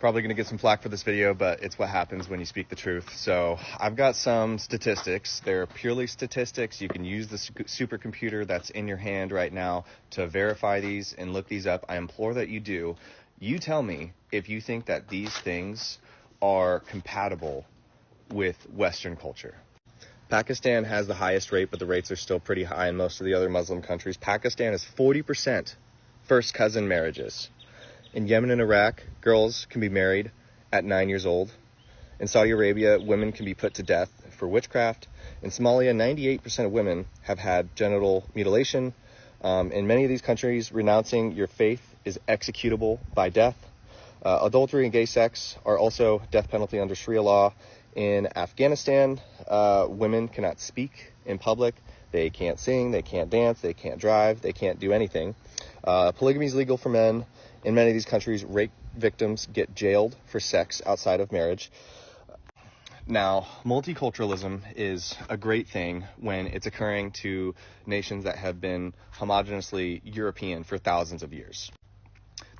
probably going to get some flack for this video, but it's what happens when you speak the truth. So I've got some statistics. They're purely statistics. You can use the supercomputer that's in your hand right now to verify these and look these up. I implore that you do. You tell me if you think that these things are compatible with Western culture. Pakistan has the highest rate, but the rates are still pretty high in most of the other Muslim countries. Pakistan is 40% first cousin marriages. In Yemen and Iraq, girls can be married at 9 years old. In Saudi Arabia, women can be put to death for witchcraft. In Somalia, 98% of women have had genital mutilation. In many of these countries, renouncing your faith is executable by death. Adultery and gay sex are also death penalty under Sharia law. In Afghanistan, women cannot speak in public. They can't sing, they can't dance, they can't drive, they can't do anything. Polygamy is legal for men. In many of these countries, rape victims get jailed for sex outside of marriage. Now, multiculturalism is a great thing when it's occurring to nations that have been homogenously European for thousands of years.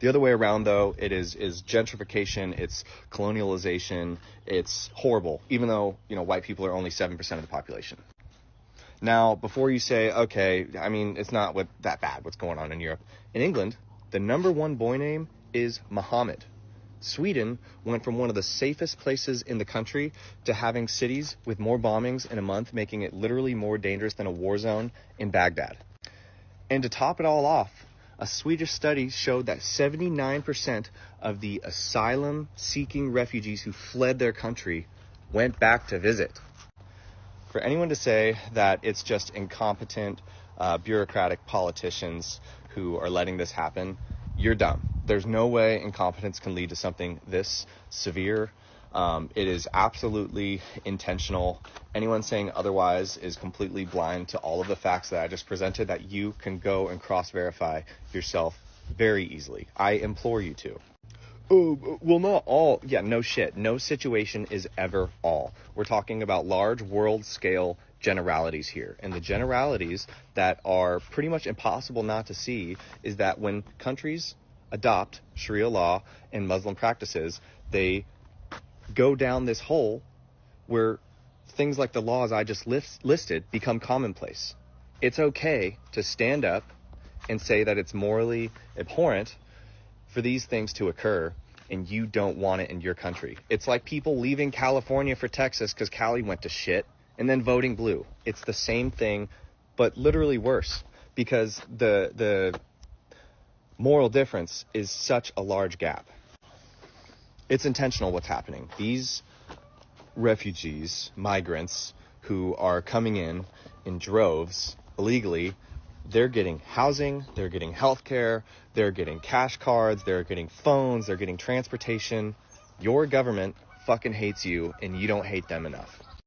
The other way around, though, it is gentrification, it's colonialization, it's horrible, even though, white people are only 7% of the population. Now, before you say, okay, I mean, it's not that bad what's going on in Europe. In England, the number one boy name is Muhammad. Sweden went from one of the safest places in the country to having cities with more bombings in a month, making it literally more dangerous than a war zone in Baghdad. And to top it all off, a Swedish study showed that 79% of the asylum-seeking refugees who fled their country went back to visit. For anyone to say that it's just incompetent, bureaucratic politicians who are letting this happen, you're dumb. There's no way incompetence can lead to something this severe. It is absolutely intentional. Anyone saying otherwise is completely blind to all of the facts that I just presented that you can go and cross-verify yourself very easily. I implore you to. Oh, well, not all. Yeah, no shit. No situation is ever all. We're talking about large world-scale generalities here. And the generalities that are pretty much impossible not to see is that when countries adopt Sharia law and Muslim practices, they go down this hole where things like the laws I just listed become commonplace. It's okay to stand up and say that it's morally abhorrent for these things to occur, and you don't want it in your country. It's like people leaving California for Texas because Cali went to shit, and then voting blue. It's the same thing, but literally worse, because the moral difference is such a large gap. It's intentional what's happening. These refugees, migrants who are coming in droves illegally, they're getting housing, they're getting healthcare, they're getting cash cards, they're getting phones, they're getting transportation. Your government fucking hates you, and you don't hate them enough.